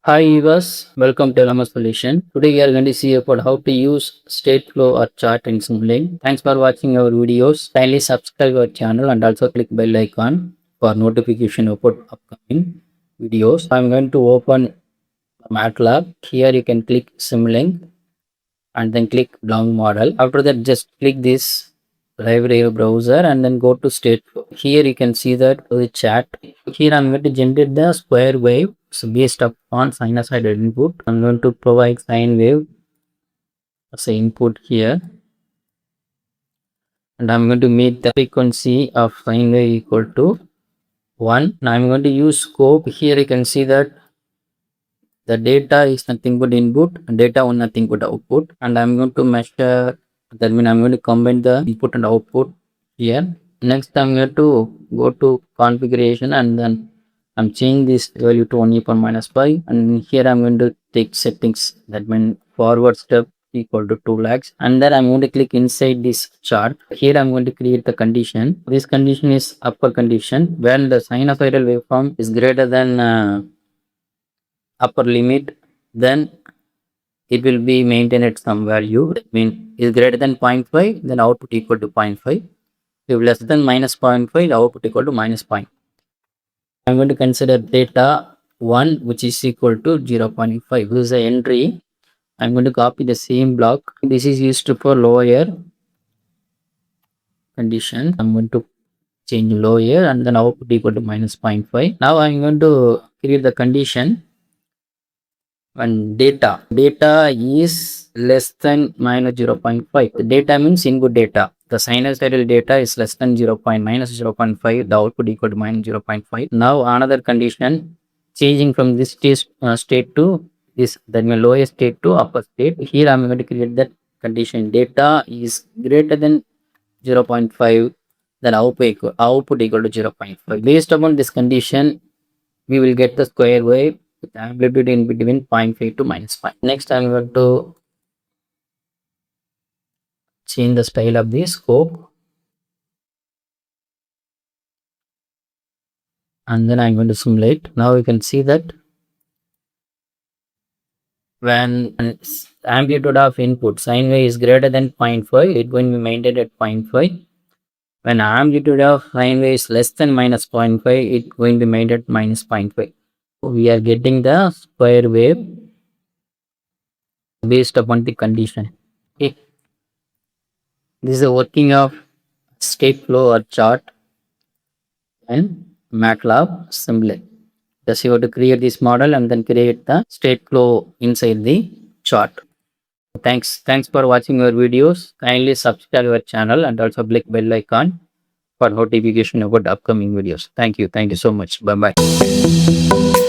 Hi viewers, welcome to LMS Solution. Today we are going to see about how to use Stateflow or chart in Simulink. Thanks for watching our videos. Kindly subscribe our channel and also click bell icon for notification about upcoming videos. I'm going to open MATLAB. Here you can click Simulink and then click long model. After that just click this library browser and then go to Stateflow. Here you can see that the chart. Here I'm going to generate the square wave. So based upon sinusoidal input, I'm going to provide sine wave as an input here, and I'm going to make the frequency of sine wave equal to 1. Now I'm going to use scope. Here you can see that the data is nothing but input and data one nothing but output, and I'm going to measure. That means I'm going to combine the input and output here. Next I'm going to go to configuration and then I'm changing this value to 1 e power minus 5, and here I'm going to take settings. That means forward step equal to 2 lakhs, and then I'm going to click inside this chart. Here I'm going to create the condition. This condition is upper condition when the sinusoidal waveform is greater than upper limit, then it will be maintained at some value. That means is greater than 0.5, then output equal to 0.5. If less than minus 0.5, the output equal to minus 0. I'm going to consider data 1, which is equal to 0.5. This is the entry. I'm going to copy the same block. This is used for lower condition. I'm going to change lower and then output equal to minus 0.5. Now I'm going to create the condition when data is less than minus 0.5. The data means input data. The sinusoidal data is less than minus 0.5. The output equal to minus 0.5. Now another condition, changing from this state to this, that means lower state to upper state. Here I'm going to create that condition. Data is greater than 0.5. Then output equal to 0.5. Based upon this condition, we will get the square wave with amplitude in between 0.5 to minus 5. Next, I'm going to change the style of the scope, and then I'm going to simulate. Now you can see that when amplitude of input sine wave is greater than 0.5, it going to be maintained at 0.5. When amplitude of sine wave is less than minus 0.5, it going to be maintained at minus 0.5. We are getting the square wave based upon the condition. Okay. This is the working of Stateflow or chart and MATLAB Simulink. Just you have to create this model and then create the Stateflow inside the chart. Thanks for watching our videos. Kindly subscribe our channel and also click bell icon for notification about upcoming videos. Thank you so much. Bye bye.